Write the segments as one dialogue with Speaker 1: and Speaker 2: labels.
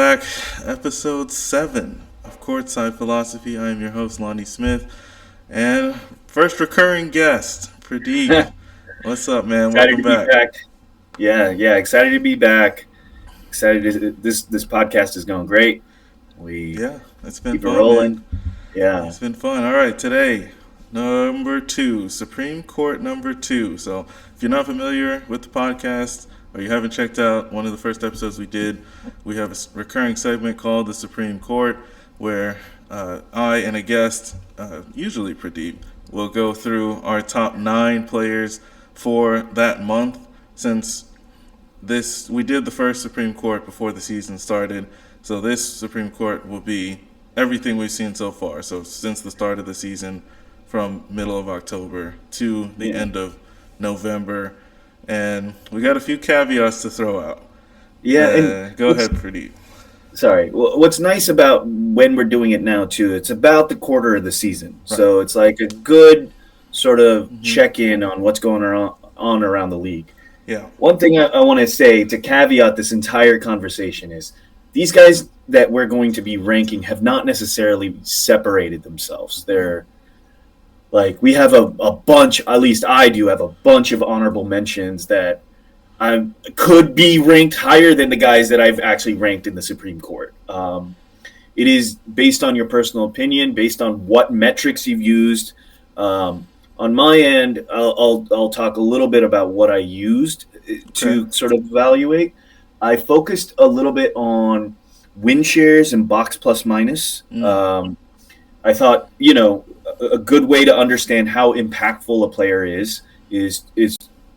Speaker 1: back. Episode 7 of Courtside Philosophy. I am your host, Lonnie Smith. And first recurring guest, Pradeep. What's up, man?
Speaker 2: Excited
Speaker 1: Welcome
Speaker 2: to be
Speaker 1: back.
Speaker 2: back. Yeah, excited to be back. This podcast is going great. We
Speaker 1: Yeah, it's been
Speaker 2: keep it
Speaker 1: fun, man.
Speaker 2: rolling. Yeah.
Speaker 1: It's been fun. All right, today, number 2, Supreme Court number 2. So if you're not familiar with the podcast or you haven't checked out one of the first episodes we did, we have a recurring segment called the Supreme Court where I and a guest, usually Pradeep, will go through our top 9 players for that month. Since we did the first Supreme Court before the season started, so this Supreme Court will be everything we've seen so far. So since the start of the season, from middle of October to the end of November, and we got a few caveats to throw out.
Speaker 2: Yeah, and
Speaker 1: Go ahead, Pradeep.
Speaker 2: sorry. Well, what's nice about when we're doing it now too, it's about the quarter of the season.
Speaker 1: Right.
Speaker 2: So it's like a good sort of check-in on what's going on around the league.
Speaker 1: Yeah.
Speaker 2: One thing I want to say to caveat this entire conversation is these guys that we're going to be ranking have not necessarily separated themselves. They're like, we have a bunch, at least I do have a bunch of honorable mentions that I could be ranked higher than the guys that I've actually ranked in the Supreme Court. It is based on your personal opinion, based on what metrics you've used. On my end, I'll talk a little bit about what I used to sort of evaluate. I focused a little bit on win shares and box plus minus. I thought, a good way to understand how impactful a player is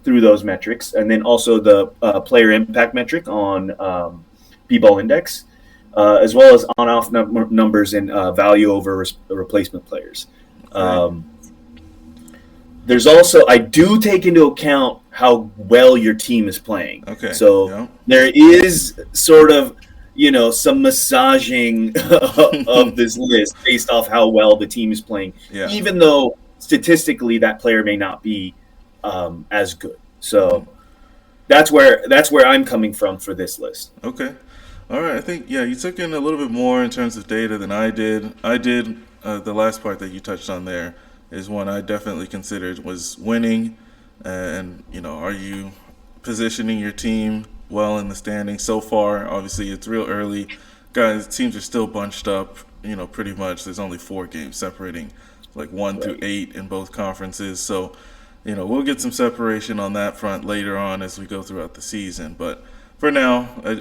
Speaker 2: through those metrics, and then also the player impact metric on B-ball index, as well as on-off numbers and value over replacement players. There's also, I do take into account how well your team is playing.
Speaker 1: Okay.
Speaker 2: So there is sort of, some massaging of this list based off how well the team is playing, even though statistically that player may not be as good. So that's where I'm coming from for this list.
Speaker 1: Okay. All right. I think, you took in a little bit more in terms of data than I did. The last part that you touched on there is one I definitely considered was winning. And, are you positioning your team well in the standings so far? Obviously, it's real early. Guys, teams are still bunched up, pretty much. There's only 4 games separating, like 1 through 8 in both conferences. So, we'll get some separation on that front later on as we go throughout the season. But for now, I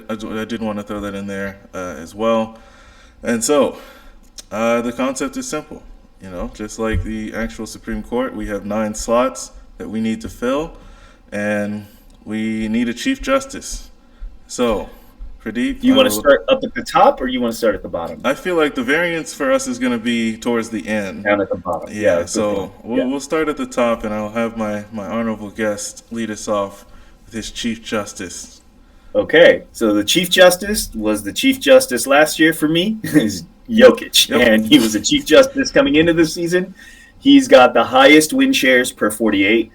Speaker 1: did want to throw that in there as well. And so, the concept is simple. Just like the actual Supreme Court, we have 9 slots that we need to fill, and we need a Chief Justice. So, Pradeep,
Speaker 2: do you want to start up at the top, or you want to start at the bottom?
Speaker 1: I feel like the variance for us is going to be towards the end.
Speaker 2: Down at the bottom.
Speaker 1: Yeah, so we'll start at the top, and I'll have my honorable guest lead us off with his Chief Justice.
Speaker 2: Okay, so the Chief Justice was the Chief Justice last year for me. Is Jokic, and he was a Chief Justice coming into the season. He's got the highest win shares per 48,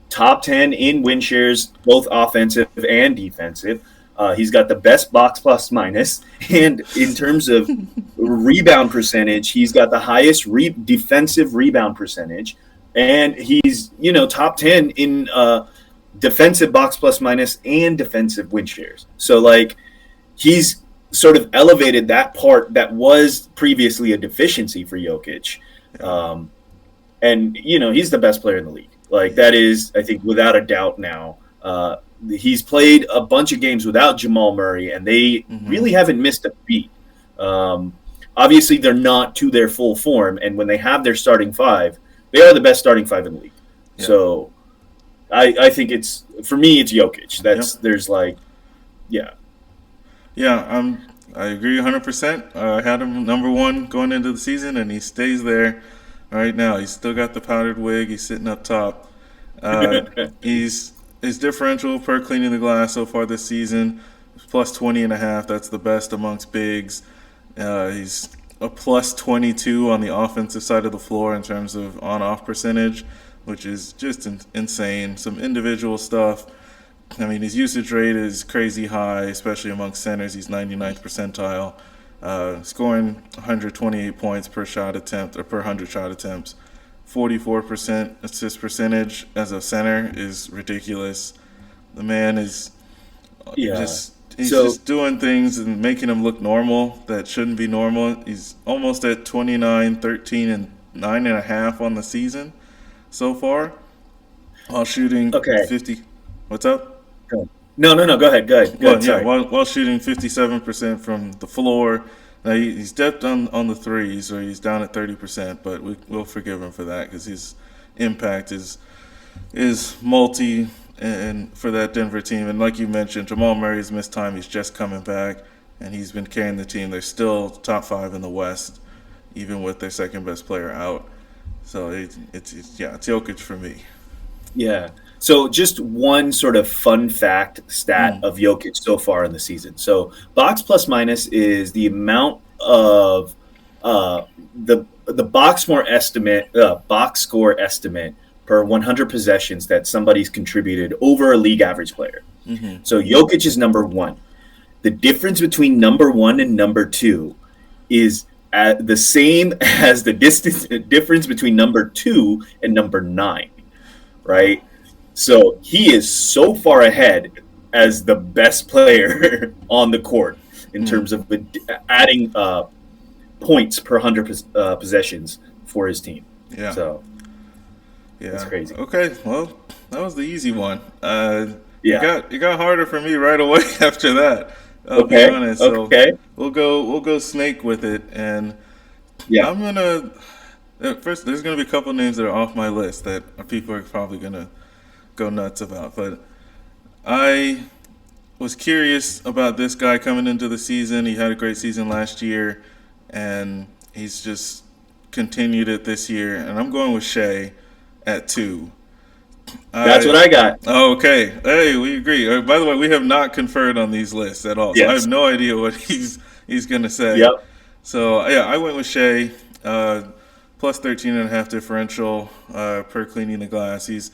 Speaker 2: top 10 in win shares, both offensive and defensive. He's got the best box plus minus, and in terms of rebound percentage, he's got the highest defensive rebound percentage, and he's top 10 in defensive box plus minus and defensive win shares. So he's sort of elevated that part that was previously a deficiency for Jokic. And he's the best player in the league. That is, I think, without a doubt now. He's played a bunch of games without Jamal Murray, and they really haven't missed a beat. Obviously, they're not to their full form, and when they have their starting 5, they are the best starting 5 in the league. Yeah. So I think for me, it's Jokic.
Speaker 1: I agree 100%. I had him number 1 going into the season, and he stays there right now. He's still got the powdered wig. He's sitting up top. His differential per cleaning the glass so far this season is plus 20.5. That's the best amongst bigs. He's a plus 22 on the offensive side of the floor in terms of on-off percentage, which is just insane. Some individual stuff I mean, his usage rate is crazy high, especially among centers. He's 99th percentile, scoring 128 points per shot attempt or per 100 shot attempts. 44% assist percentage as a center is ridiculous. The man is
Speaker 2: Yeah.
Speaker 1: just he's
Speaker 2: So
Speaker 1: just doing things and making him look normal that shouldn't be normal. He's almost at 29, 13, and 9.5 on the season so far, while shooting
Speaker 2: okay.
Speaker 1: 50. What's up?
Speaker 2: Go. No, no, no. Go ahead. Go ahead. Go
Speaker 1: Well,
Speaker 2: ahead.
Speaker 1: yeah,
Speaker 2: Sorry.
Speaker 1: while shooting 57% from the floor. Now he's dipped on the threes, or he's down at 30%, but we'll forgive him for that because his impact is multi and for that Denver team. And like you mentioned, Jamal Murray's missed time. He's just coming back, and he's been carrying the team. They're still top 5 in the West, even with their second best player out. So it's Jokic for me.
Speaker 2: Yeah. So just one sort of fun fact stat
Speaker 1: Mm.
Speaker 2: of Jokic so far in the season. So box plus minus is the amount of uh, the box score estimate per 100 possessions that somebody's contributed over a league average player.
Speaker 1: Hmm.
Speaker 2: So Jokic is number one. The difference between number one and number two is the same as the distance difference between number two and number nine, right? So he is so far ahead as the best player on the court in
Speaker 1: Mm.
Speaker 2: terms of adding points per 100 possessions for his team.
Speaker 1: Yeah.
Speaker 2: So it's
Speaker 1: Yeah.
Speaker 2: crazy.
Speaker 1: Okay. Well, that was the easy one.
Speaker 2: Yeah.
Speaker 1: It got harder for me right away after that. I'll be
Speaker 2: Okay.
Speaker 1: honest. So
Speaker 2: Okay.
Speaker 1: we'll go snake with it, and
Speaker 2: Yeah.
Speaker 1: I'm gonna first. There's gonna be a couple names that are off my list that people are probably gonna go nuts about, but I was curious about this guy coming into the season. He had a great season last year, and he's just continued it this year. And I'm going with Shea at 2.
Speaker 2: That's what
Speaker 1: I
Speaker 2: I got.
Speaker 1: Oh, okay. Hey, we agree. By the way, we have not conferred on these lists at all, so I have
Speaker 2: Yes.
Speaker 1: no idea what he's gonna say.
Speaker 2: Yep.
Speaker 1: So yeah, I went with Shea, plus 13.5 differential per cleaning the glass. He's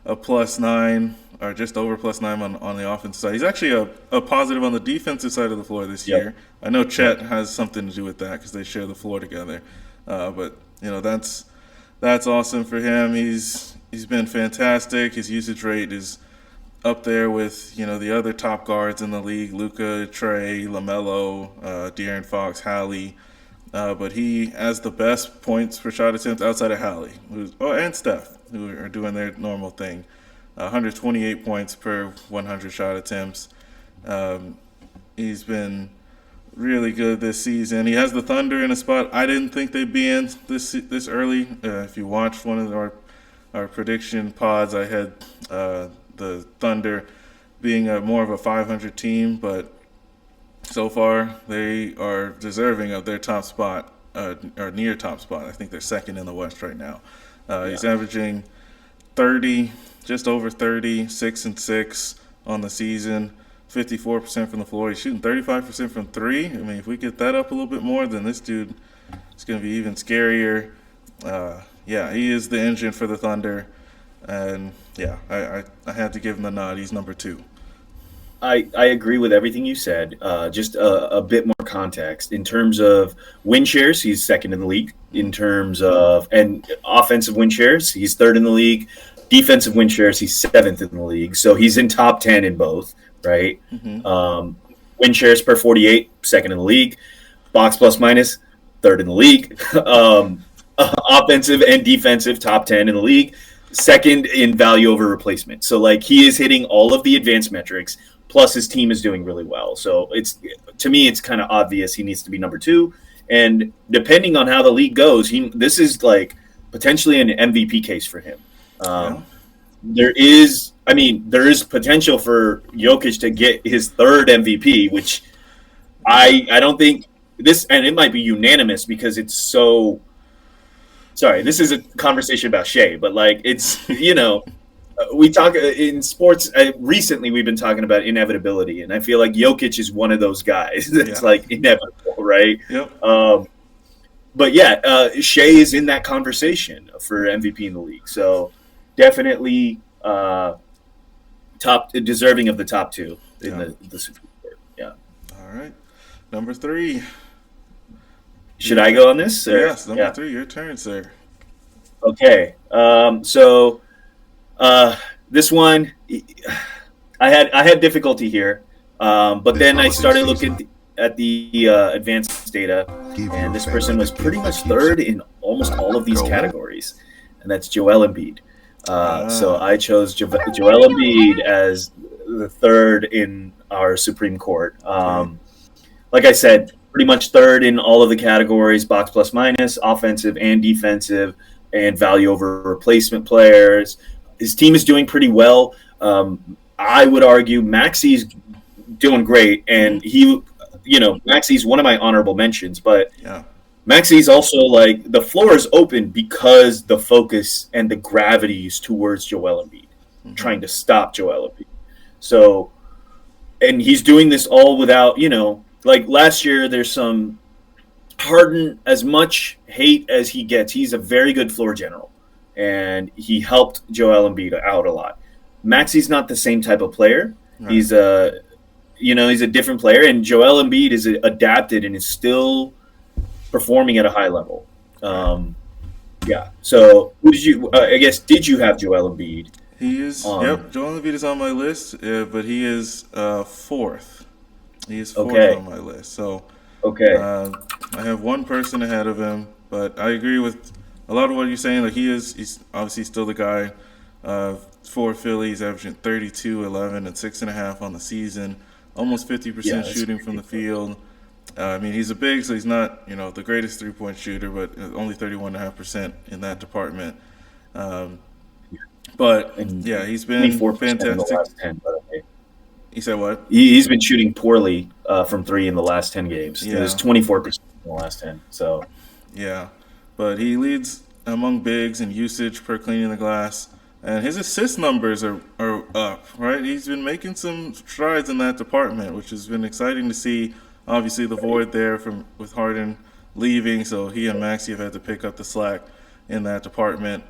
Speaker 1: a plus 9 or just over plus 9 on the offensive side. He's actually a positive on the defensive side of the floor this
Speaker 2: Yep.
Speaker 1: year. I know
Speaker 2: Yep.
Speaker 1: Chet has something to do with that because they share the floor together. But that's awesome for him. He's been fantastic. His usage rate is up there with the other top guards in the league: Luka, Trey, LaMelo, De'Aaron Fox, Hallie. But he has the best points per shot attempt outside of Hallie, and Steph, who are doing their normal thing. 128 points per 100 shot attempts. He's been really good this season. He has the Thunder in a spot I didn't think they'd be in this early. If you watched one of our prediction pods, I had the Thunder being more of a 500 team, but so far they are deserving of their top spot or near top spot. I think they're second in the West right now. He's
Speaker 2: Yeah.
Speaker 1: averaging 30, just over 30, 6 and 6 on the season. 54% from the floor. He's shooting 35% from three. I mean, if we get that up a little bit more, then this dude is going to be even scarier. Yeah, he is the engine for the Thunder. And yeah, I had to give him the nod. He's number 2.
Speaker 2: I agree with everything you said. Just a bit more context in terms of win shares. He's second in the league. In terms of and offensive win shares, he's third in the league. Defensive win shares, he's seventh in the league. So he's in top 10 in both. Right.
Speaker 1: Mm-hmm.
Speaker 2: Win shares per 48, second in the league. Box plus minus, third in the league. Offensive and defensive, top 10 in the league. Second in value over replacement. So like he is hitting all of the advanced metrics. Plus, his team is doing really well. So to me, it's kind of obvious he needs to be number 2. And depending on how the league goes, this is like potentially an MVP case for him.
Speaker 1: Yeah.
Speaker 2: There is potential for Jokic to get his third MVP, which I don't think this, and it might be unanimous because it's so. Sorry, this is a conversation about Shea, but like it's we talk in sports recently. We've been talking about inevitability, and I feel like Jokic is one of those guys that's like inevitable, right?
Speaker 1: Yep.
Speaker 2: But yeah, Shea is in that conversation for MVP in the league, so definitely top deserving of the top two in
Speaker 1: Yeah.
Speaker 2: the Supreme Court. Yeah.
Speaker 1: All right. Number three.
Speaker 2: Should I go on this? Or?
Speaker 1: Yes, number
Speaker 2: Yeah.
Speaker 1: three. Your turn, sir.
Speaker 2: Okay. This one, I had difficulty here, but then I started looking at the advanced data, and this person was pretty much third in almost all of these categories, and that's Joel Embiid. So I chose Joel Embiid as the third in our Supreme Court. Like I said, pretty much third in all of the categories: box plus minus, offensive and defensive, and value over replacement players. His team is doing pretty well. I would argue Maxi's doing great, and Maxi's one of my honorable mentions, but
Speaker 1: Yeah.
Speaker 2: Maxi's also like the floor is open because the focus and the gravity is towards Joel Embiid, trying to stop Joel Embiid. So, and he's doing this all without, like last year, there's some Harden, as much hate as he gets, he's a very good floor general, and he helped Joel Embiid out a lot. Maxi's not the same type of player.
Speaker 1: Right.
Speaker 2: He's a different player, and Joel Embiid is adapted and is still performing at a high level. Yeah. So, who did you? I guess did you have Joel Embiid?
Speaker 1: He is. Yep. Joel Embiid is on my list, but he is fourth. He is fourth on my list. So.
Speaker 2: Okay.
Speaker 1: I have one person ahead of him, but I agree with a lot of what you're saying. Like he's obviously still the guy. For Philly, he's averaging 32, 11, and 6.5 on the season. Almost 50% shooting from the field. He's a big, so he's not the greatest 3-point shooter, but only 31.5% in that department. He's been fantastic.
Speaker 2: In the last 10, by the way.
Speaker 1: You said what?
Speaker 2: He's been shooting poorly from three in the last 10 games.
Speaker 1: Yeah.
Speaker 2: It was 24% in the last 10. So
Speaker 1: yeah, but he leads among bigs in usage per cleaning the glass, and his assist numbers are up. Right, he's been making some strides in that department, which has been exciting to see. Obviously, the void there with Harden leaving, so he and Maxey have had to pick up the slack in that department,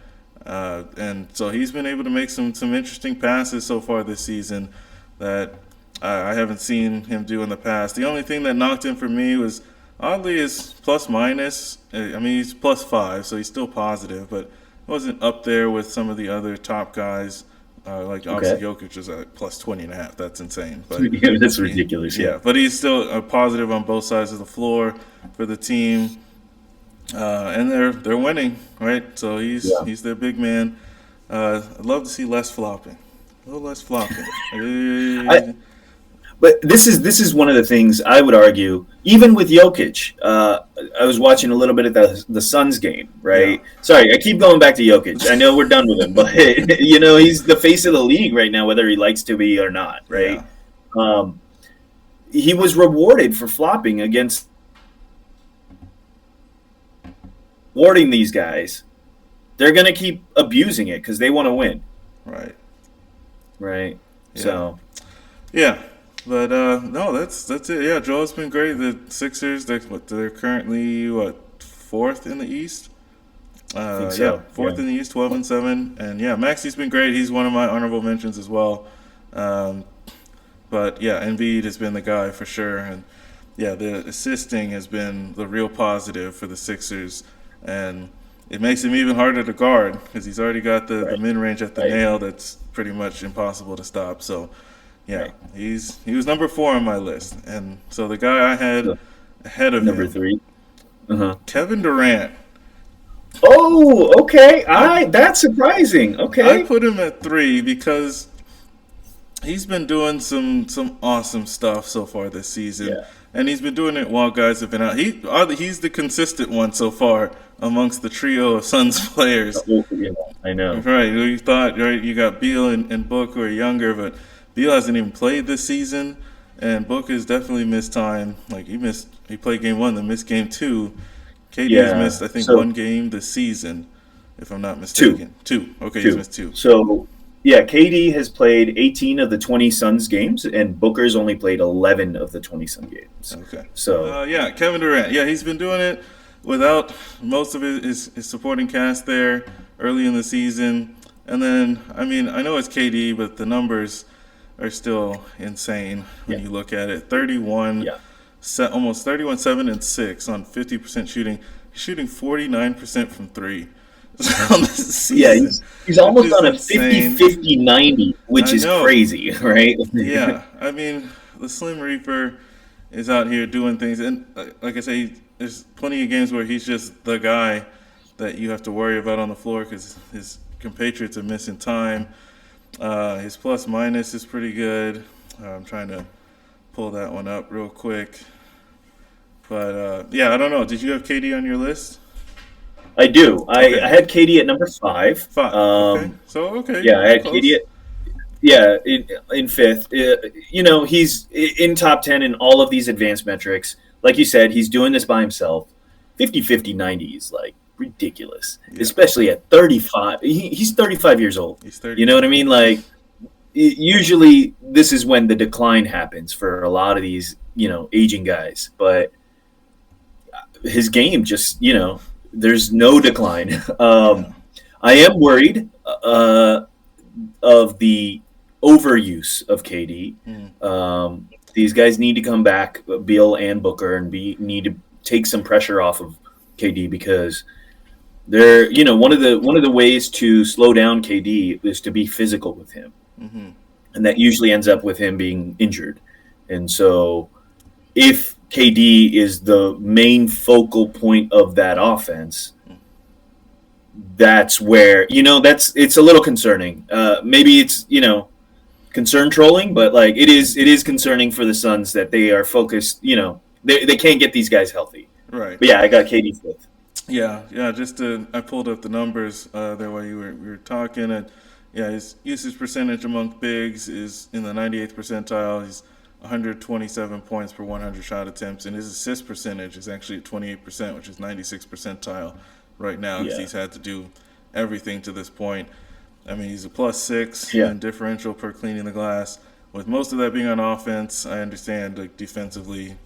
Speaker 1: and so he's been able to make some interesting passes so far this season that I haven't seen him do in the past. The only thing that knocked him for me was, oddly, his plus minus. He's plus 5, so he's still positive, but wasn't up there with some of the other top guys. Obviously, Jokic is at plus 20.5. That's insane. But
Speaker 2: that's ridiculous. Yeah,
Speaker 1: but he's still positive on both sides of the floor for the team, and they're winning, right? So he's their big man. I'd love to see less flopping. A little less flopping.
Speaker 2: But this is one of the things I would argue, even with Jokic. I was watching a little bit of the Suns game, right? Yeah. Sorry, I keep going back to Jokic. I know we're done with him, but he's the face of the league right now, whether he likes to be or not, right? Yeah. He was rewarded for flopping against warding these guys. They're gonna keep abusing it because they want to win, right?
Speaker 1: Yeah.
Speaker 2: So,
Speaker 1: yeah. But no, that's it. Yeah, Joel's been great. The Sixers, they're currently fourth in the East.
Speaker 2: I think so.
Speaker 1: Yeah, fourth in the East, 12-7, and yeah, Maxi's been great. He's one of my honorable mentions as well. But yeah, Embiid has been the guy for sure, and yeah, the assisting has been the real positive for the Sixers, and it makes him even harder to guard because he's already got the mid-range at the nail that's pretty much impossible to stop. So. Yeah, he was number 4 on my list, and so the guy I had ahead of
Speaker 2: number
Speaker 1: him,
Speaker 2: 3,
Speaker 1: Kevin Durant.
Speaker 2: Oh, okay. That's surprising. Okay,
Speaker 1: I put him at 3 because he's been doing some awesome stuff so far this season, and he's been doing it while guys have been out. He's the consistent one so far amongst the trio of Suns players.
Speaker 2: Yeah, I know.
Speaker 1: Right, you thought you got Beal and Book who are younger, but Beal hasn't even played this season, and Book has definitely missed time. Like he played game 1, then missed game 2. KD has missed, I think, 1 game this season, if I'm not mistaken. 2. Okay, he's missed 2.
Speaker 2: So, yeah, KD has played 18 of the 20 Suns games, and Booker's only played 11 of the 20 Suns games.
Speaker 1: Okay.
Speaker 2: So,
Speaker 1: Kevin Durant. Yeah, he's been doing it without most of his supporting cast there early in the season. And then, I know it's KD, but the numbers are still insane when
Speaker 2: Yeah.
Speaker 1: you look at it. 31,
Speaker 2: Yeah.
Speaker 1: almost 31, 7 and 6 on 50% shooting. He's shooting 49% from three on this
Speaker 2: Yeah,
Speaker 1: season,
Speaker 2: he's
Speaker 1: which
Speaker 2: almost
Speaker 1: is
Speaker 2: on a
Speaker 1: insane.
Speaker 2: 50-50-90, which
Speaker 1: I
Speaker 2: is
Speaker 1: know.
Speaker 2: crazy, right?
Speaker 1: Yeah, I mean, the Slim Reaper is out here doing things, and like I say, there's plenty of games where he's just the guy that you have to worry about on the floor because his compatriots are missing time. His plus minus is pretty good. I'm trying to pull that one up real quick, but yeah, I don't know. Did you have KD on your list?
Speaker 2: I do. I
Speaker 1: Okay,
Speaker 2: had Katie at number 5.
Speaker 1: five. Okay, so okay,
Speaker 2: Yeah, I
Speaker 1: you're
Speaker 2: had Katie
Speaker 1: close.
Speaker 2: at in fifth. He's in top 10 in all of these advanced metrics. Like you said, he's doing this by himself. 50-50-90 is like ridiculous,
Speaker 1: Yeah,
Speaker 2: especially at 35. He's 35 years old.
Speaker 1: he's
Speaker 2: You know what I
Speaker 1: 35.
Speaker 2: mean? Like, usually this is when the decline happens for a lot of these, aging guys. But his game just, there's no decline.
Speaker 1: Yeah.
Speaker 2: I am worried of the overuse of KD.
Speaker 1: Mm.
Speaker 2: These guys need to come back, Beal and Booker, and need to take some pressure off of KD because they're one of the ways to slow down KD is to be physical with him,
Speaker 1: Mm-hmm.
Speaker 2: and that usually ends up with him being injured. And so, if KD is the main focal point of that offense, that's where it's a little concerning. Maybe it's concern trolling, but like it is concerning for the Suns that they are focused. They can't get these guys healthy.
Speaker 1: Right.
Speaker 2: But yeah, I got KD fifth.
Speaker 1: Yeah, yeah. I pulled up the numbers there while we were talking, and yeah, his usage percentage among bigs is in the 98th percentile. He's 127 points per 100 shot attempts, and his assist percentage is actually at 28%, which is 96th percentile right now because
Speaker 2: Yeah,
Speaker 1: he's had to do everything to this point. I mean, he's a +6
Speaker 2: yeah,
Speaker 1: in differential per cleaning the glass. With most of that being on offense, I understand like defensively,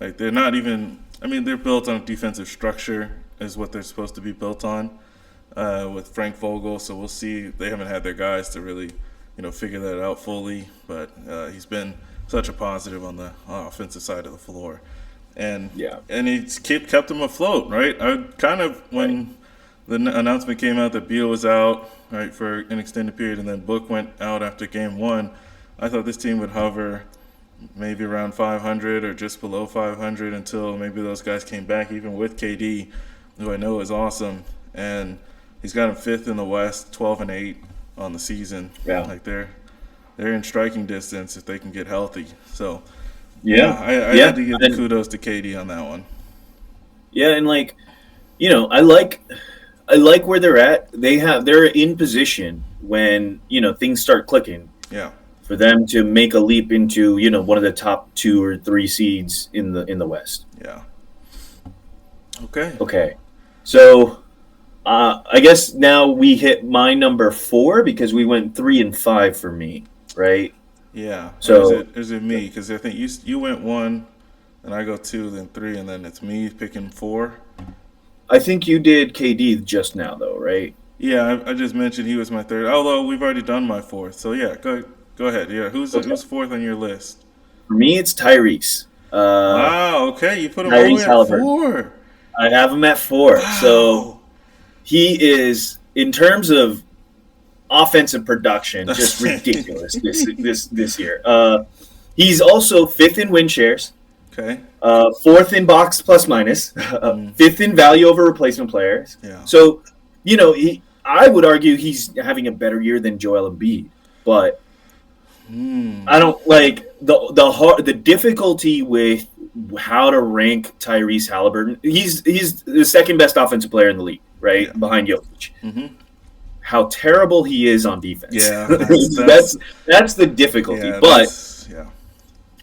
Speaker 1: like they're not even. I mean, they're built on defensive structure is what they're supposed to be built on with Frank Vogel. So we'll see. They haven't had their guys to really, figure that out fully. But he's been such a positive on the offensive side of the floor, and
Speaker 2: yeah.
Speaker 1: he's kept them afloat. Right. I kind of
Speaker 2: Right.
Speaker 1: when the announcement came out that Beal was out right for an extended period, and then Book went out after game one. I thought this team would hover maybe around 500 or just below 500 until maybe those guys came back, even with KD, who I know is awesome. And he's got him fifth in the West, 12-8 on the season.
Speaker 2: Yeah,
Speaker 1: Like they're in striking distance if they can get healthy. So yeah,
Speaker 2: yeah,
Speaker 1: I
Speaker 2: yeah,
Speaker 1: had to give the
Speaker 2: and
Speaker 1: kudos to KD on that one.
Speaker 2: yeah, and like I like where they're at. They're in position when things start clicking
Speaker 1: Yeah,
Speaker 2: for them to make a leap into one of the top 2 or 3 seeds in the West.
Speaker 1: yeah. Okay.
Speaker 2: Okay, so I guess now we hit my number 4 because we went 3 and 5 for me, right?
Speaker 1: Yeah. Or
Speaker 2: So
Speaker 1: is it me? Because I think you went 1, and I go 2, then 3, and then it's me picking 4.
Speaker 2: I think you did KD just now, though, right?
Speaker 1: Yeah, I just mentioned he was my third. Although we've already done my fourth, so yeah, go ahead. Yeah,
Speaker 2: Okay.
Speaker 1: who's fourth on your list?
Speaker 2: For me, it's Tyrese.
Speaker 1: Wow. Okay, you put him all the way
Speaker 2: Tyrese
Speaker 1: at
Speaker 2: Halliburton.
Speaker 1: 4.
Speaker 2: I have him at 4. So
Speaker 1: Wow.
Speaker 2: he is, in terms of offensive production, just
Speaker 1: That's
Speaker 2: ridiculous this year. He's also 5th in win shares,
Speaker 1: okay.
Speaker 2: 4th in box plus minus,
Speaker 1: Mm,
Speaker 2: 5th in value over replacement players.
Speaker 1: yeah.
Speaker 2: So, I would argue he's having a better year than Joel Embiid, but
Speaker 1: Hmm.
Speaker 2: I don't like the difficulty with how to rank Tyrese Halliburton. He's the second best offensive player in the league, right
Speaker 1: Yeah.
Speaker 2: behind Jokic.
Speaker 1: Mm-hmm.
Speaker 2: How terrible he is on defense.
Speaker 1: Yeah.
Speaker 2: that's the difficulty.
Speaker 1: Yeah.
Speaker 2: But
Speaker 1: Yeah.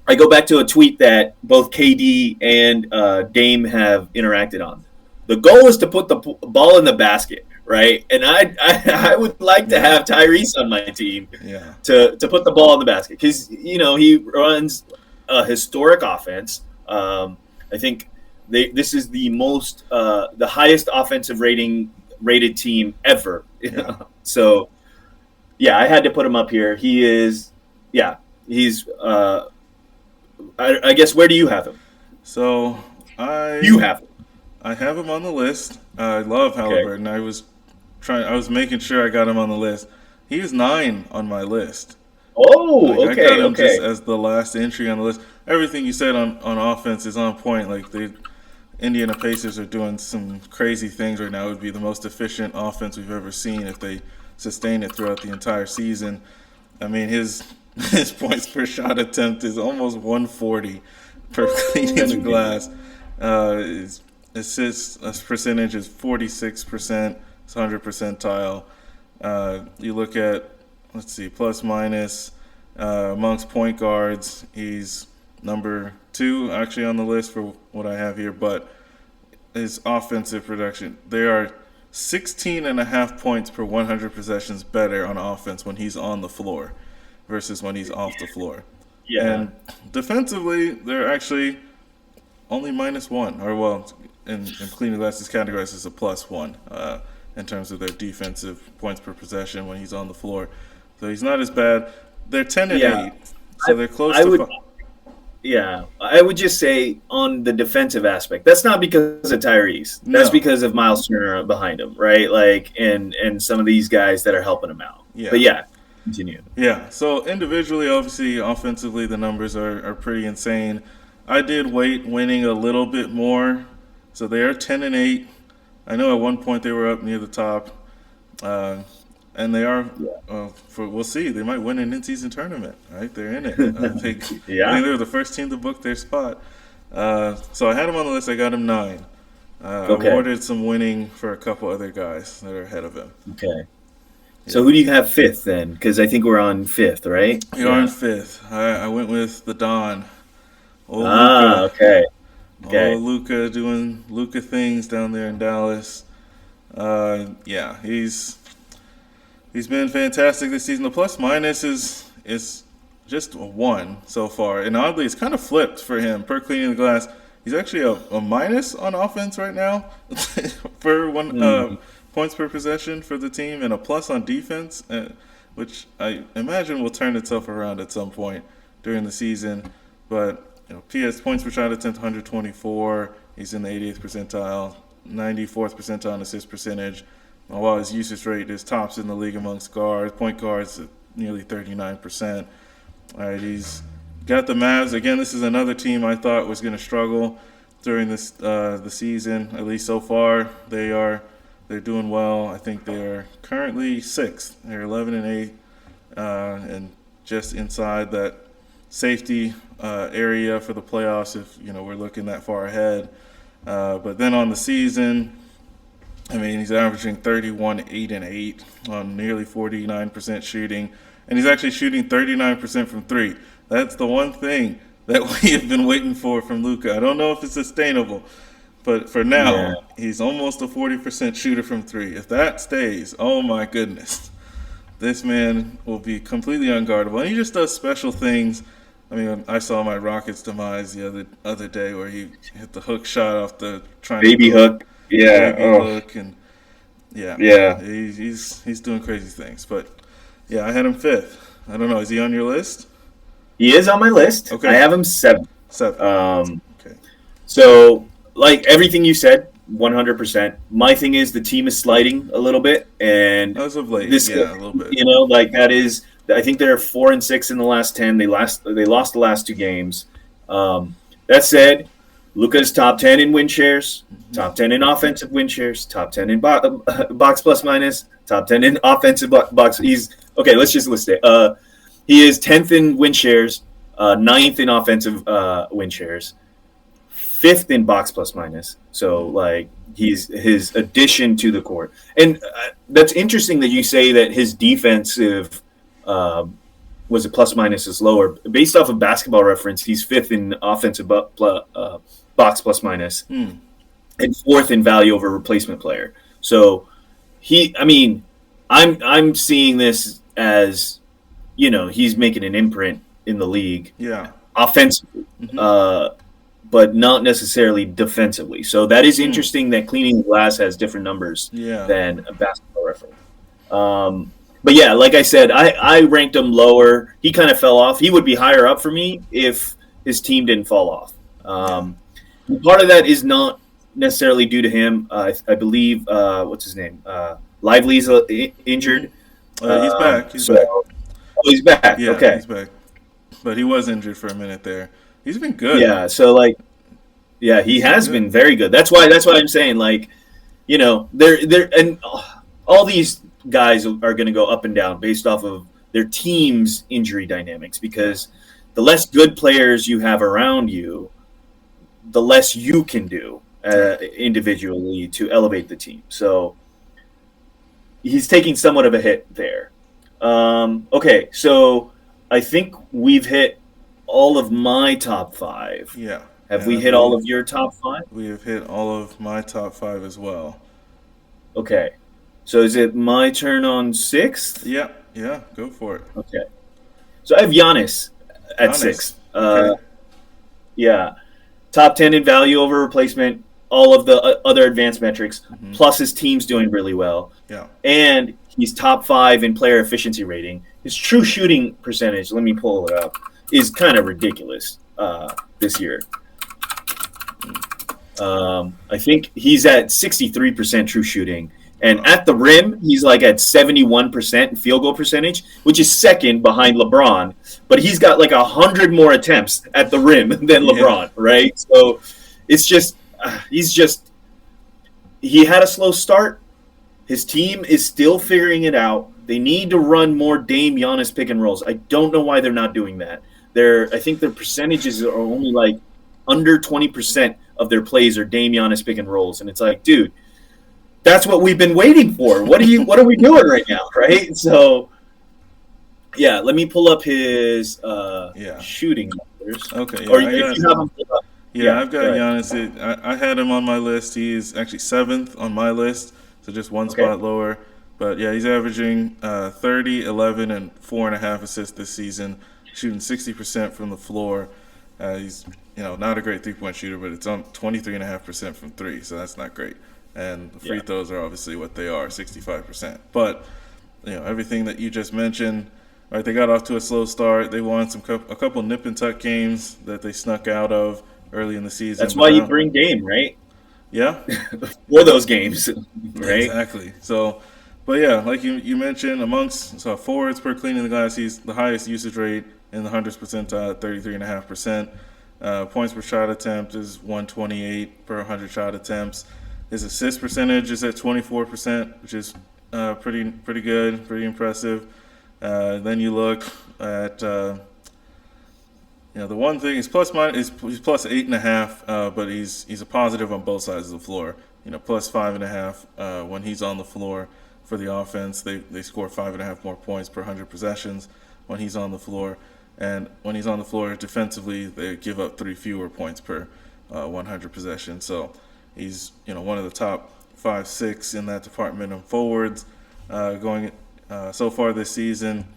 Speaker 2: I go back to a tweet that both KD and Dame have interacted on. The goal is to put the ball in the basket, right? And I would like to have Tyrese on my team
Speaker 1: Yeah.
Speaker 2: to put the ball in the basket because he runs a historic offense. I think this is the highest offensive rated team ever.
Speaker 1: Yeah.
Speaker 2: So yeah, I had to put him up here. He is He's I guess where do you have him?
Speaker 1: So I
Speaker 2: You have him.
Speaker 1: I have him on the list. I love
Speaker 2: Okay.
Speaker 1: Halliburton. I was making sure I got him on the list. He was 9 on my list. Like
Speaker 2: Oh,
Speaker 1: I got
Speaker 2: okay,
Speaker 1: him just
Speaker 2: okay.
Speaker 1: as the last entry on the list. Everything you said on offense is on point. Like the Indiana Pacers are doing some crazy things right now. It would be the most efficient offense we've ever seen if they sustain it throughout the entire season. I mean, his his points per shot attempt is almost 140 per cleaning
Speaker 2: That's
Speaker 1: the glass.
Speaker 2: ridiculous.
Speaker 1: His assists percentage is 46%. It's 100 percentile. You look at, let's see, plus minus amongst point guards. He's number 2 actually on the list for what I have here, but his offensive production, they are 16 and a half points per 100 possessions better on offense when he's on the floor versus when he's off the floor.
Speaker 2: Yeah.
Speaker 1: And defensively, they're actually only -1, or well, in cleaning glasses categorized as a +1 in terms of their defensive points per possession when he's on the floor. So he's not as bad. They're 10 and
Speaker 2: Yeah.
Speaker 1: 8,
Speaker 2: I,
Speaker 1: so they're close
Speaker 2: I
Speaker 1: to.
Speaker 2: would Yeah, I would just say on the defensive aspect, that's not because of Tyrese. That's
Speaker 1: No,
Speaker 2: because of Miles Turner behind him, right? Like, and some of these guys that are helping him out. But
Speaker 1: yeah,
Speaker 2: yeah, continue.
Speaker 1: yeah. So individually, obviously, offensively, the numbers are pretty insane. I did weight winning a little bit more, so they are 10 and 8. I know at one point they were up near the top. Uh, and they are.
Speaker 2: Yeah,
Speaker 1: We'll see. They might win an in-season tournament. Right, they're in it. I
Speaker 2: yeah.
Speaker 1: think they were the first team to book their spot. So I had him on the list. I got him 9.
Speaker 2: Okay,
Speaker 1: Awarded some winning for a couple other guys that are ahead of him.
Speaker 2: okay. So
Speaker 1: Yeah,
Speaker 2: who do you have fifth then? Because I think we're on fifth, right?
Speaker 1: we are in
Speaker 2: Yeah.
Speaker 1: 5th. I went with the Don. Old
Speaker 2: Ah,
Speaker 1: Luca.
Speaker 2: okay, okay.
Speaker 1: Old Luca doing Luca things down there in Dallas. Yeah, he's been fantastic this season. The plus minus is just a 1 so far, and oddly, it's kind of flipped for him per cleaning the glass. He's actually a minus on offense right now for one
Speaker 2: Hmm.
Speaker 1: points per possession for the team, and a plus on defense, which I imagine will turn itself around at some point during the season. But PS points per shot attempt 124. He's in the 88th percentile, 94th percentile in assist percentage. While his usage rate is tops in the league amongst point guards at nearly 39%. All right, he's got the Mavs again. This is another team I thought was going to struggle during the season. At least so far, they're doing well. I think they're currently 6th. They're 11 and 8, and just inside that safety area for the playoffs. If we're looking that far ahead, but then on the season. I mean, he's averaging 31, 8, and 8 on nearly 49% shooting, and he's actually shooting 39% from 3. That's the one thing that we have been waiting for from Luka. I don't know if it's sustainable, but for
Speaker 2: Yeah.
Speaker 1: now, he's almost a 40% shooter from 3. If that stays, oh my goodness, this man will be completely unguardable. And he just does special things. I mean, I saw my Rockets demise the other day where he hit the hook shot off the trying to
Speaker 2: Baby
Speaker 1: go
Speaker 2: hook. Yeah.
Speaker 1: baby
Speaker 2: Oh,
Speaker 1: hook, and yeah,
Speaker 2: yeah.
Speaker 1: he's doing crazy things. But yeah, I had him 5th. I don't know. Is he on your list?
Speaker 2: He is on my list. I
Speaker 1: Okay,
Speaker 2: have him seventh.
Speaker 1: 7th.
Speaker 2: Um,
Speaker 1: Okay.
Speaker 2: So, like everything you said, 100%. My thing is the team is sliding a little bit, and
Speaker 1: As of late,
Speaker 2: this,
Speaker 1: yeah, a little bit.
Speaker 2: like that is. I think they're 4-6 in the last 10. They lost the last 2 games. That said, Luca's top 10 in win shares, top 10 in offensive win shares, top 10 in box plus minus, top 10 in offensive box. He's okay. Let's just list it. He is 10th in win shares, 9th in offensive win shares, 5th in box plus minus. So like he's his addition to the court, and that's interesting that you say that his defensive was a plus minus is lower. Based off of Basketball Reference, he's 5th in offensive box plus minus
Speaker 1: Hmm.
Speaker 2: and 4th in value over replacement player. So I'm seeing this as he's making an imprint in the league
Speaker 1: Yeah.
Speaker 2: offensively,
Speaker 1: Hmm.
Speaker 2: but not necessarily defensively. So that is
Speaker 1: Hmm.
Speaker 2: interesting that Cleaning the Glass has different numbers
Speaker 1: Yeah.
Speaker 2: than a Basketball Reference. Um, but yeah, like I said, I ranked him lower. He kind of fell off. He would be higher up for me if his team didn't fall off.
Speaker 1: Yeah.
Speaker 2: Part of that is not necessarily due to him. I believe what's his name? Lively's injured.
Speaker 1: He's back. He's
Speaker 2: So
Speaker 1: back.
Speaker 2: oh, he's back.
Speaker 1: Yeah,
Speaker 2: Okay.
Speaker 1: he's back. But he was injured for a minute there. He's been good.
Speaker 2: Yeah. So like, yeah, he
Speaker 1: He's been
Speaker 2: has
Speaker 1: good.
Speaker 2: been very good. That's why I'm saying like, they're and all these guys are going to go up and down based off of their team's injury dynamics because the less good players you have around you, the less you can do individually to elevate the team. So he's taking somewhat of a hit there. Okay, so I think we've hit all of my top five.
Speaker 1: Yeah.
Speaker 2: Have
Speaker 1: And
Speaker 2: we
Speaker 1: I
Speaker 2: hit all
Speaker 1: believe
Speaker 2: of your top five?
Speaker 1: we have hit all of my top five as well.
Speaker 2: Okay. So is it my turn on sixth?
Speaker 1: Yeah. Yeah. Go for it.
Speaker 2: Okay. So I have Giannis at
Speaker 1: Giannis.
Speaker 2: sixth.
Speaker 1: Okay.
Speaker 2: Yeah. Top 10 in value over replacement, all of the other advanced metrics, plus his team's doing really well.
Speaker 1: Yeah.
Speaker 2: And he's top 5 in player efficiency rating. His true shooting percentage, let me pull it up, is kind of ridiculous this year. I think he's at 63% true shooting. And at the rim, he's like at 71% in field goal percentage, which is second behind LeBron. But he's got like 100 more attempts at the rim than LeBron, right? So it's just, he had a slow start. His team is still figuring it out. They need to run more Dame Giannis pick and rolls. I don't know why they're not doing that. I think their percentages are only like under 20% of their plays are Dame Giannis pick and rolls. And it's like, dude, that's what we've been waiting for. What are we doing right now, right? So, yeah, let me pull up his shooting numbers.
Speaker 1: Okay. Yeah,
Speaker 2: Or if you have them pulled up.
Speaker 1: Yeah, I've got
Speaker 2: go ahead.
Speaker 1: Giannis. I had him on my list. He's actually seventh on my list, so just one spot lower. But yeah, he's averaging 30, 11, and 4.5 assists this season, shooting 60% from the floor. He's not a great 3-point shooter, but it's on 23.5% from three, so that's not great. And the free throws are obviously what they are, 65%. But everything that you just mentioned, right? They got off to a slow start. They won a couple nip and tuck games that they snuck out of early in the season.
Speaker 2: That's why you bring Dame, right?
Speaker 1: Yeah.
Speaker 2: For those games, right?
Speaker 1: Exactly. So, but yeah, like you mentioned, amongst forwards per cleaning the glass, he's the highest usage rate in the hundredth percentile at 33.5%. Points per shot attempt is 128 per 100 shot attempts. His assist percentage is at 24%, which is pretty good, pretty impressive. Then you look at the one thing is he's plus 8.5, but he's a positive on both sides of the floor. Plus 5.5 when he's on the floor for the offense. They score 5.5 more points per 100 possessions when he's on the floor, and when he's on the floor defensively, they give up 3 fewer points per 100 possessions. So he's one of the top 5-6 in that department of forwards going so far this season.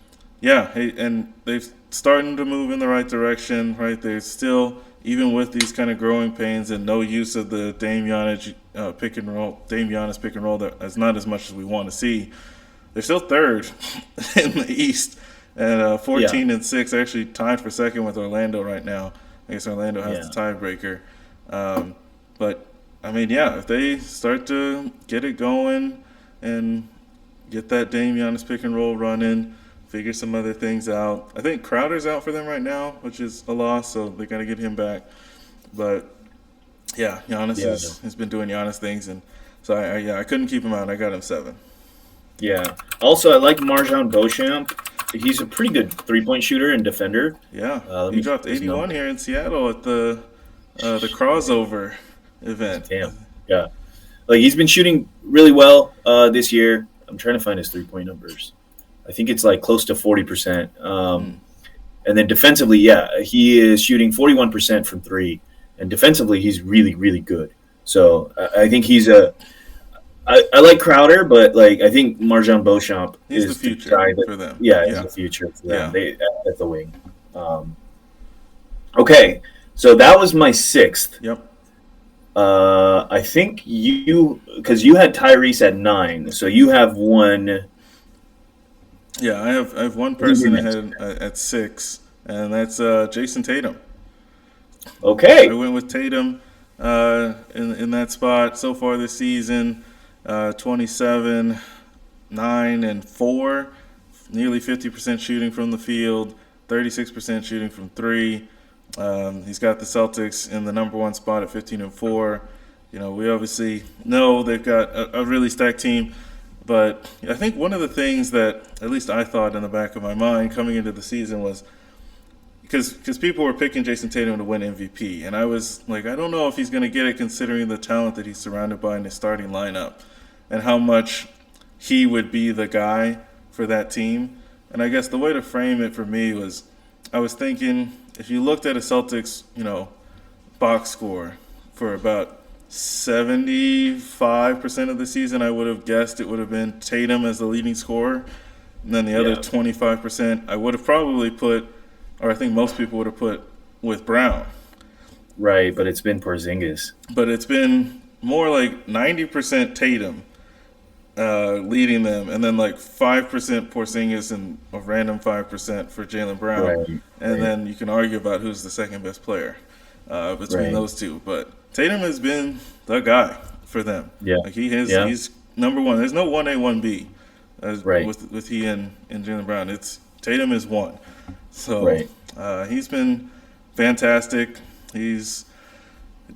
Speaker 1: Yeah, and they've starting to move in the right direction, right? They're still, even with these kind of growing pains and no use of the Dame Giannis pick and roll that is not as much as we want to see. They're still third in the East, and 14-6, actually tied for second with Orlando right now. I guess Orlando has the tiebreaker, but I mean, if they start to get it going and get that Dame Giannis pick and roll running, figure some other things out. I think Crowder's out for them right now, which is a loss, so they got to get him back. But yeah, Giannis has been doing Giannis things, and so I couldn't keep him out. I got him 7.
Speaker 2: Yeah. Also, I like Marjan Beauchamp. He's a pretty good 3-point shooter and defender.
Speaker 1: Yeah, he dropped 81 here in Seattle at the crossover event.
Speaker 2: Damn. Yeah. Like he's been shooting really well this year. I'm trying to find his 3-point numbers. I think it's like close to 40%. And then defensively, he is shooting 41% from 3. And defensively, he's really, really good. So I think he's I like Crowder, but like I think Marjan Beauchamp
Speaker 1: is
Speaker 2: the
Speaker 1: future
Speaker 2: guy
Speaker 1: for them.
Speaker 2: Yeah, he's the future for them. At the wing. Okay, so that was my 6th.
Speaker 1: Yep.
Speaker 2: I think because you had Tyrese at 9, so you have one
Speaker 1: Yeah, I have one
Speaker 2: Who is your
Speaker 1: person
Speaker 2: next?
Speaker 1: ahead at 6, and that's Jason Tatum. I
Speaker 2: Okay.
Speaker 1: went with Tatum in that spot so far this season. 27, 9, and 4, nearly 50% shooting from the field, 36% shooting from three. He's got the Celtics in the number one spot at 15 and 4. You know, we obviously know they've got a really stacked team, but I think one of the things that at least I thought in the back of my mind coming into the season was because people were picking Jason Tatum to win MVP, and I was like, I don't know if he's going to get it considering the talent that he's surrounded by in his starting lineup, and how much he would be the guy for that team. And I guess the way to frame it for me was, I was thinking if you looked at a Celtics, box score for about 75% of the season, I would have guessed it would have been Tatum as the leading scorer. And then the other
Speaker 2: Yeah.
Speaker 1: 25%, I would have probably put, or I think most people would have put with Brown.
Speaker 2: Right, but it's been Porzingis.
Speaker 1: But it's been more like 90% Tatum leading them, and then like 5% Porzingis and a random 5% for Jalen Brown.
Speaker 2: Right.
Speaker 1: And
Speaker 2: Right.
Speaker 1: then you can argue about who's the second best player between
Speaker 2: Right.
Speaker 1: those two. But Tatum has been the guy for them.
Speaker 2: Yeah.
Speaker 1: Like
Speaker 2: Yeah.
Speaker 1: he's number one. There's no 1A, 1B as
Speaker 2: Right.
Speaker 1: with he and Jalen Brown. It's Tatum is one. So
Speaker 2: Right.
Speaker 1: he's been fantastic. He's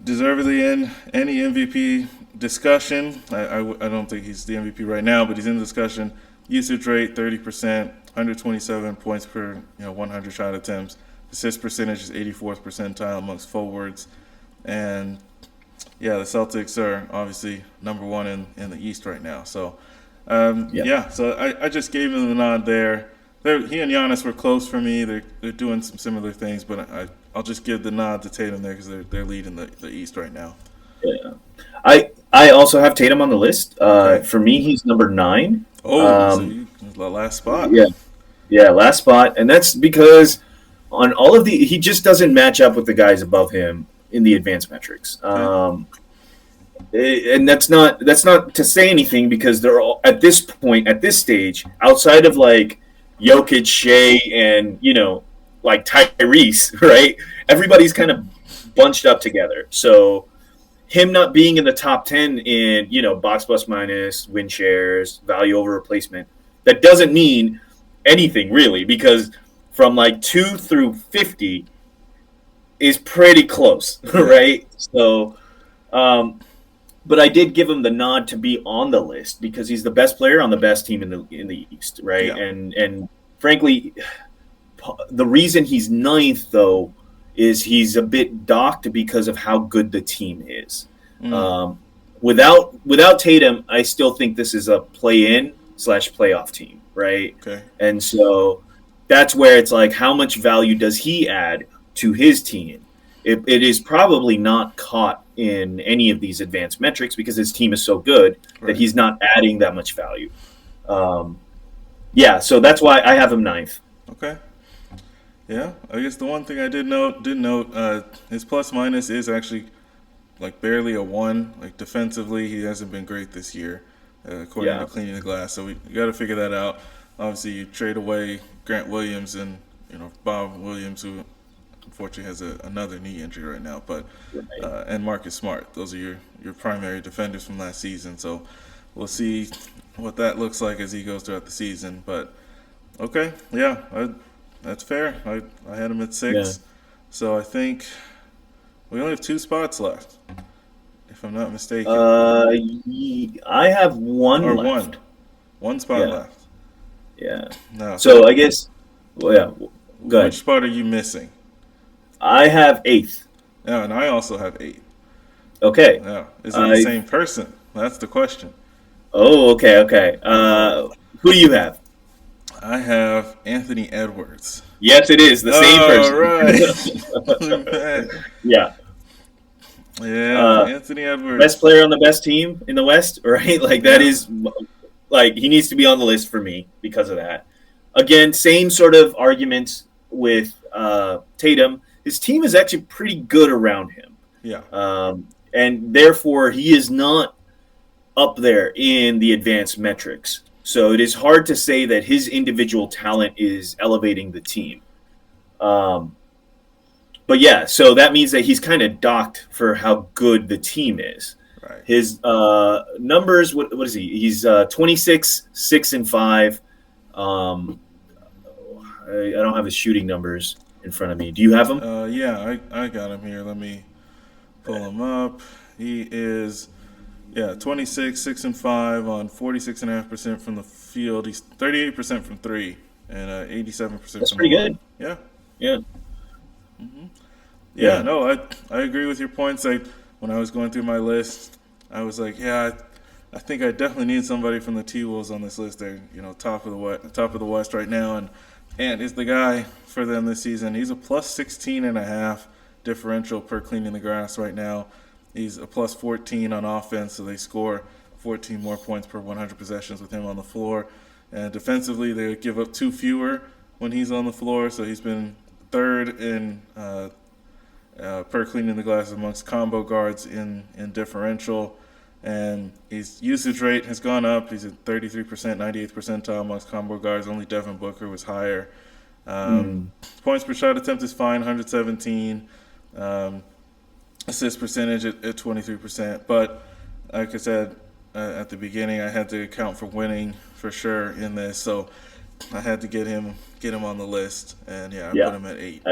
Speaker 1: deservedly in any MVP discussion. I don't think he's the MVP right now, but he's in the discussion. Usage rate 30%, 127 points per 100 shot attempts. Assist percentage is 84th percentile amongst forwards, and yeah, the Celtics are obviously number one in the East right now. So
Speaker 2: Yeah.
Speaker 1: yeah, so I just gave him the nod there. He and Giannis were close for me. They're doing some similar things, but I'll just give the nod to Tatum there because they're leading the East right now.
Speaker 2: Yeah. I also have Tatum on the list.
Speaker 1: Okay.
Speaker 2: For me, he's number 9.
Speaker 1: Oh, so
Speaker 2: Um,
Speaker 1: the last spot.
Speaker 2: yeah. Yeah. Last spot, and that's because on all of he just doesn't match up with the guys above him in the advanced metrics.
Speaker 1: Okay.
Speaker 2: And that's not to say anything because they're all at this point at this stage outside of like Jokic, Shea, and like Tyrese, right? Everybody's kind of bunched up together. So him not being in the top 10 in box plus minus, win shares, value over replacement, that doesn't mean anything really because from like 2 through 50 is pretty close, right? So. But I did give him the nod to be on the list because he's the best player on the best team in the East, right?
Speaker 1: Yeah.
Speaker 2: And frankly, the reason he's ninth though is he's a bit docked because of how good the team is. Without Tatum, I still think this is a play-in / playoff team, right?
Speaker 1: Okay.
Speaker 2: And so that's where it's like, how much value does he add to his team? It is probably not caught in any of these advanced metrics because his team is so good that he's not adding that much value. Yeah, so that's why I have him ninth.
Speaker 1: Okay. Yeah, I guess the one thing I did note, his plus minus is actually like barely a 1. Like defensively, he hasn't been great this year, according to Cleaning the Glass. So we got to figure that out. Obviously, you trade away Grant Williams and Bob Williams, who unfortunately has another knee injury right now, but and Marcus Smart. Those are your primary defenders from last season. So we'll see what that looks like as he goes throughout the season. But okay, yeah, that's fair. I had him at 6,
Speaker 2: Yeah.
Speaker 1: so I think we only have 2 spots left, if I'm not mistaken.
Speaker 2: I have one
Speaker 1: or
Speaker 2: left.
Speaker 1: one spot
Speaker 2: Yeah.
Speaker 1: left.
Speaker 2: Yeah.
Speaker 1: No.
Speaker 2: So I guess, well, yeah. Go ahead.
Speaker 1: Which spot are you missing?
Speaker 2: I have 8th.
Speaker 1: Yeah, and I also have 8.
Speaker 2: Okay.
Speaker 1: Yeah, is it the same person? That's the question.
Speaker 2: Oh, okay, okay. Who do you have?
Speaker 1: I have Anthony Edwards.
Speaker 2: Yes, it is the same person.
Speaker 1: All right.
Speaker 2: Yeah.
Speaker 1: Yeah, Anthony Edwards.
Speaker 2: Best player on the best team in the West, right? Like that is like he needs to be on the list for me because of that. Again, same sort of arguments with Tatum. His team is actually pretty good around him.
Speaker 1: Yeah.
Speaker 2: And therefore he is not up there in the advanced metrics. So it is hard to say that his individual talent is elevating the team. Um, but yeah, so that means that he's kind of docked for how good the team is.
Speaker 1: Right.
Speaker 2: His numbers, what is he? He's 26, 6-5. Um, I don't have his shooting numbers in front of me. Do you have them?
Speaker 1: Yeah, I got him here. Let me pull him up. He is 26, 6-5 on 46.5% from the field. He's 38% from three and 87%
Speaker 2: That's
Speaker 1: from the
Speaker 2: pretty
Speaker 1: line.
Speaker 2: good.
Speaker 1: Yeah.
Speaker 2: Yeah.
Speaker 1: Yeah,
Speaker 2: Yeah.
Speaker 1: no, I agree with your points. When I was going through my list, I was like, I think I definitely need somebody from the T Wolves on this list. They're top of the West right now, and Ant is the guy for them this season. He's a plus 16.5 differential per cleaning the grass right now. He's a plus 14 on offense, so they score 14 more points per 100 possessions with him on the floor. And defensively, they give up two fewer when he's on the floor, so he's been third in per cleaning the glass amongst combo guards in differential. And his usage rate has gone up. He's at 33%, 98th percentile amongst combo guards. Only Devin Booker was higher.
Speaker 2: Mm.
Speaker 1: Points per shot attempt is fine, 117. Assist percentage at 23%. But like I said at the beginning, I had to account for winning for sure in this. So I had to get him on the list. And I
Speaker 2: Yeah.
Speaker 1: put him at 8.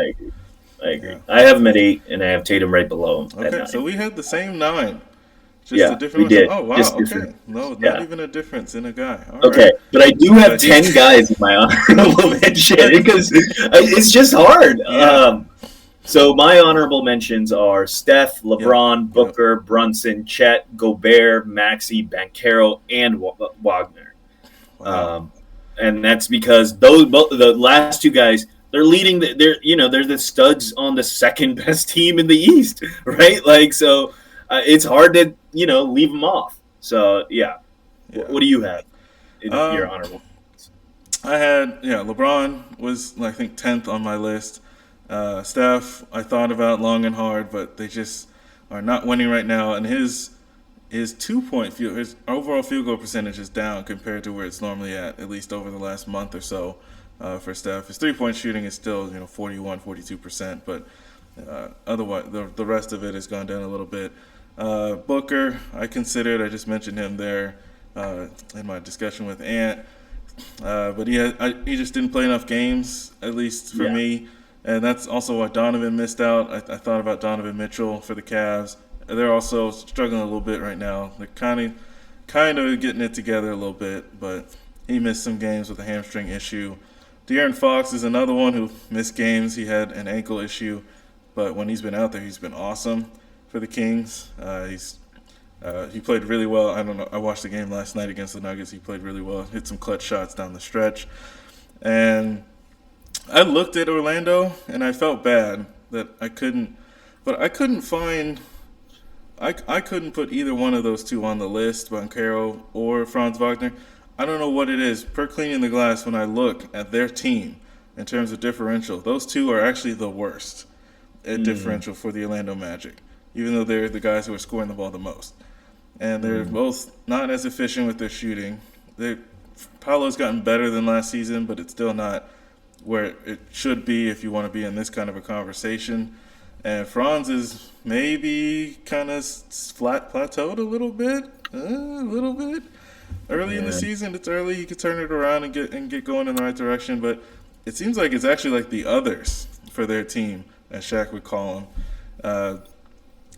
Speaker 2: I agree.
Speaker 1: Yeah.
Speaker 2: I have him at 8, and I have Tatum right below him at
Speaker 1: Okay,
Speaker 2: 9.
Speaker 1: so we had the same 9. Just a
Speaker 2: Yeah, we
Speaker 1: different one.
Speaker 2: did.
Speaker 1: Oh wow.
Speaker 2: Just
Speaker 1: Okay.
Speaker 2: different.
Speaker 1: No, not
Speaker 2: Yeah.
Speaker 1: even a difference in a guy. All right.
Speaker 2: Okay, but I do have
Speaker 1: But
Speaker 2: 10 guys in my honorable mention because it's just hard.
Speaker 1: Yeah.
Speaker 2: So my honorable mentions are Steph, LeBron,
Speaker 1: Yep.
Speaker 2: Booker, Brunson, Chet, Gobert, Maxey, Banchero, and Wagner.
Speaker 1: Wow.
Speaker 2: And that's because the last two guys, they're leading. They're the studs on the second best team in the East, right? Like, so it's hard to leave them off. So yeah,
Speaker 1: Yeah.
Speaker 2: what do you have in your
Speaker 1: Um,
Speaker 2: honorable?
Speaker 1: I had LeBron was I think 10th on my list. Steph I thought about long and hard, but they just are not winning right now. And his 2-point field, his overall field goal percentage is down compared to where it's normally at least over the last month or so. For Steph, his 3-point shooting is still 41, 42%, but otherwise the rest of it has gone down a little bit. Booker, I just mentioned him there in my discussion with Ant, but he just didn't play enough games, at least for me, and that's also why Donovan missed out. I thought about Donovan Mitchell for the Cavs. They're also struggling a little bit right now. They're kind of getting it together a little bit, but he missed some games with a hamstring issue. De'Aaron Fox is another one who missed games. He had an ankle issue, but when he's been out there, he's been awesome for the Kings. He played really well. I don't know. I watched the game last night against the Nuggets. He played really well. Hit some clutch shots down the stretch. And I looked at Orlando, and I felt bad that I couldn't find. I couldn't put either one of those two on the list, Banchero or Franz Wagner. I don't know what it is. Per cleaning the glass, when I look at their team in terms of differential, those two are actually the worst at differential for the Orlando Magic, even though they're the guys who are scoring the ball the most. And they're both not as efficient with their shooting. Paolo's gotten better than last season, but it's still not where it should be if you want to be in this kind of a conversation. And Franz is maybe kind of plateaued a little bit. Early in the season, it's early. He could turn it around and get going in the right direction. But it seems like it's actually like the others for their team, as Shaq would call them,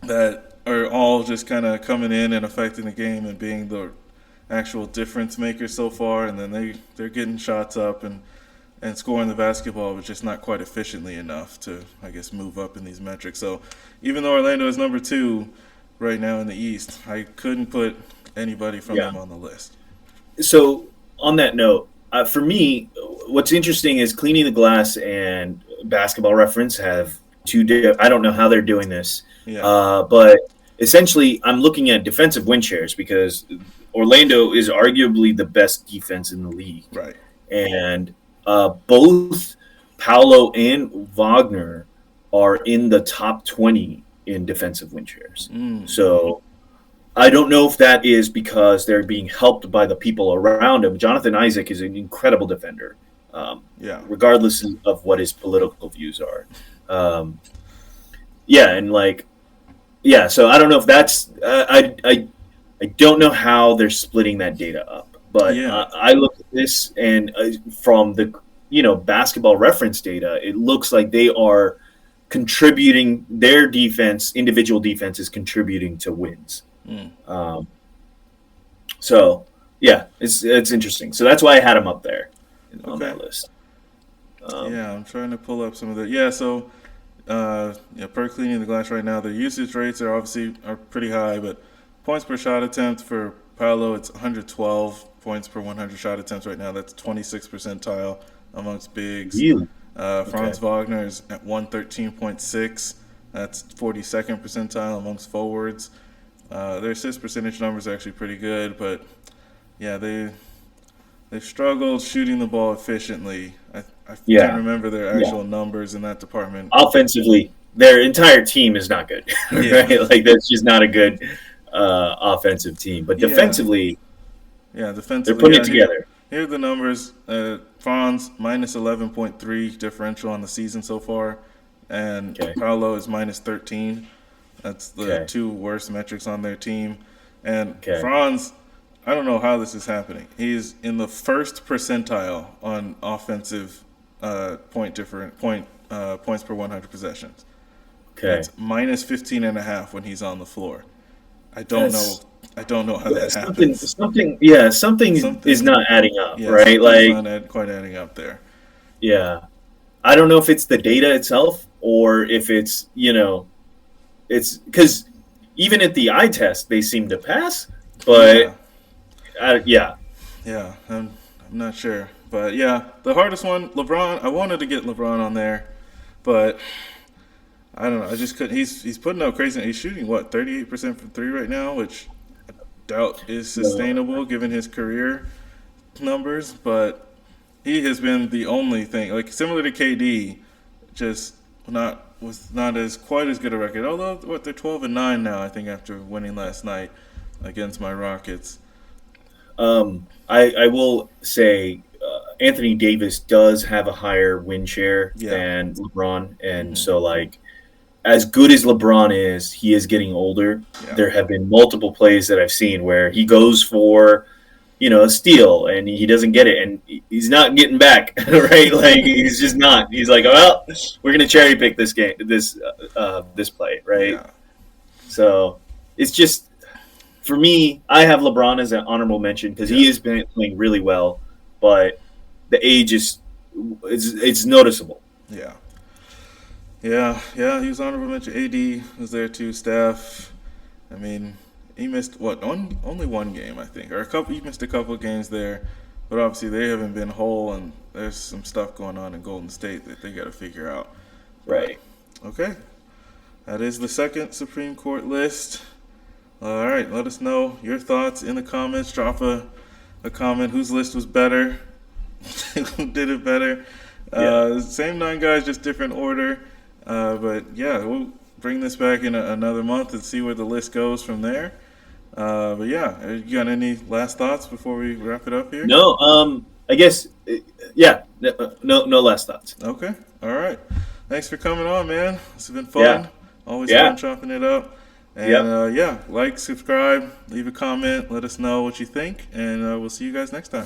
Speaker 1: that are all just kind of coming in and affecting the game and being the actual difference makers so far. And then they're getting shots up and scoring the basketball, but just not quite efficiently enough to, I guess, move up in these metrics. So even though Orlando is number 2 right now in the East, I couldn't put anybody from them on the list.
Speaker 2: So on that note, for me, what's interesting is Cleaning the Glass and Basketball Reference have I don't know how they're doing this, but essentially I'm looking at defensive win shares because Orlando is arguably the best defense in the league.
Speaker 1: Right.
Speaker 2: And both Paolo and Wagner are in the top 20 in defensive win shares. So I don't know if that is because they're being helped by the people around him. Jonathan Isaac is an incredible defender,
Speaker 1: Yeah.
Speaker 2: regardless of what his political views are. Um, yeah, and like, yeah. So I don't know if that's. I don't know how they're splitting that data up, but
Speaker 1: Yeah.
Speaker 2: I look at this and from the basketball reference data, it looks like they are contributing their defense, individual defense is contributing to wins.
Speaker 1: Mm.
Speaker 2: Um, so yeah, it's interesting. So that's why I had him up there on
Speaker 1: Okay.
Speaker 2: that list.
Speaker 1: Yeah, I'm trying to pull up some of the. Yeah, so yeah, per cleaning the glass right now, their usage rates are obviously are pretty high, but points per shot attempt for Paolo, it's 112 points per 100 shot attempts right now. That's 26th percentile amongst bigs.
Speaker 2: Really? Okay.
Speaker 1: Franz Wagner is at 113.6. That's 42nd percentile amongst forwards. Their assist percentage numbers are actually pretty good, but yeah, they've struggled shooting the ball efficiently. I can't
Speaker 2: Yeah.
Speaker 1: remember their
Speaker 2: Yeah.
Speaker 1: actual numbers in that department.
Speaker 2: Offensively, their entire team is not good,
Speaker 1: Yeah,
Speaker 2: right? Like that's just not a good offensive team. But
Speaker 1: yeah,
Speaker 2: defensively,
Speaker 1: yeah.
Speaker 2: they're
Speaker 1: Defensively,
Speaker 2: putting it
Speaker 1: yeah.
Speaker 2: together.
Speaker 1: Here are the numbers. Franz minus 11.3 differential on the season so far, and
Speaker 2: Okay.
Speaker 1: Paolo is minus 13. That's the
Speaker 2: Okay.
Speaker 1: two worst metrics on their team. And
Speaker 2: Okay.
Speaker 1: Franz, I don't know how this is happening. He's in the first percentile on offensive points per 100 possessions.
Speaker 2: Okay.
Speaker 1: That's minus 15 and a half when he's on the floor. I don't know.
Speaker 2: That's
Speaker 1: I don't know how that
Speaker 2: something.
Speaker 1: happens.
Speaker 2: Something. Yeah. Something is
Speaker 1: Something,
Speaker 2: not adding up,
Speaker 1: yeah,
Speaker 2: right?
Speaker 1: something's
Speaker 2: Like,
Speaker 1: not quite adding up there.
Speaker 2: yeah. I don't know if it's the data itself or if it's it's because even at the eye test they seem to pass,
Speaker 1: Yeah,
Speaker 2: but yeah.
Speaker 1: yeah. I'm not sure, but yeah, the hardest one, LeBron. I wanted to get LeBron on there, but I don't know. I just couldn't. He's putting up crazy. He's shooting what 38% from three right now, which I doubt is
Speaker 2: No.
Speaker 1: sustainable given his career numbers. But he has been the only thing, like similar to KD, just not as quite as good a record. Although what they're 12-9 now, I think after winning last night against my Rockets.
Speaker 2: I will say Anthony Davis does have a higher win share
Speaker 1: Yeah.
Speaker 2: than LeBron, and
Speaker 1: Hmm.
Speaker 2: so like as good as LeBron is, he is getting older.
Speaker 1: Yeah.
Speaker 2: There have been multiple plays that I've seen where he goes for a steal and he doesn't get it, and he's not getting back, right? Like he's just not. He's like, well, we're gonna cherry pick this game, this play, right?
Speaker 1: Yeah.
Speaker 2: So it's just for me. I have LeBron as an honorable mention because he
Speaker 1: Yeah.
Speaker 2: has been playing really well, but the age is it's noticeable.
Speaker 1: Yeah. Yeah. Yeah. He was honorable mention. AD was there too. Steph. I mean, he missed only one game, I think, or a couple. He missed a couple of games there, but obviously they haven't been whole, and there's some stuff going on in Golden State that they got to figure out. But
Speaker 2: Right.
Speaker 1: okay, that is the second Supreme Court list. All right, let us know your thoughts in the comments. Drop a comment. Whose list was better? Who did it better?
Speaker 2: Yeah.
Speaker 1: Same nine guys, just different order. But yeah, we'll bring this back in another month and see where the list goes from there. But yeah, you got any last thoughts before we wrap it up here?
Speaker 2: No. I guess. Yeah. No less thoughts.
Speaker 1: Okay. All right. Thanks for coming on, man. This has been
Speaker 2: Yeah.
Speaker 1: fun. Always
Speaker 2: Yeah.
Speaker 1: fun chopping it up. And
Speaker 2: Yep.
Speaker 1: yeah, like, subscribe, leave a comment, let us know what you think, and we'll see you guys next time.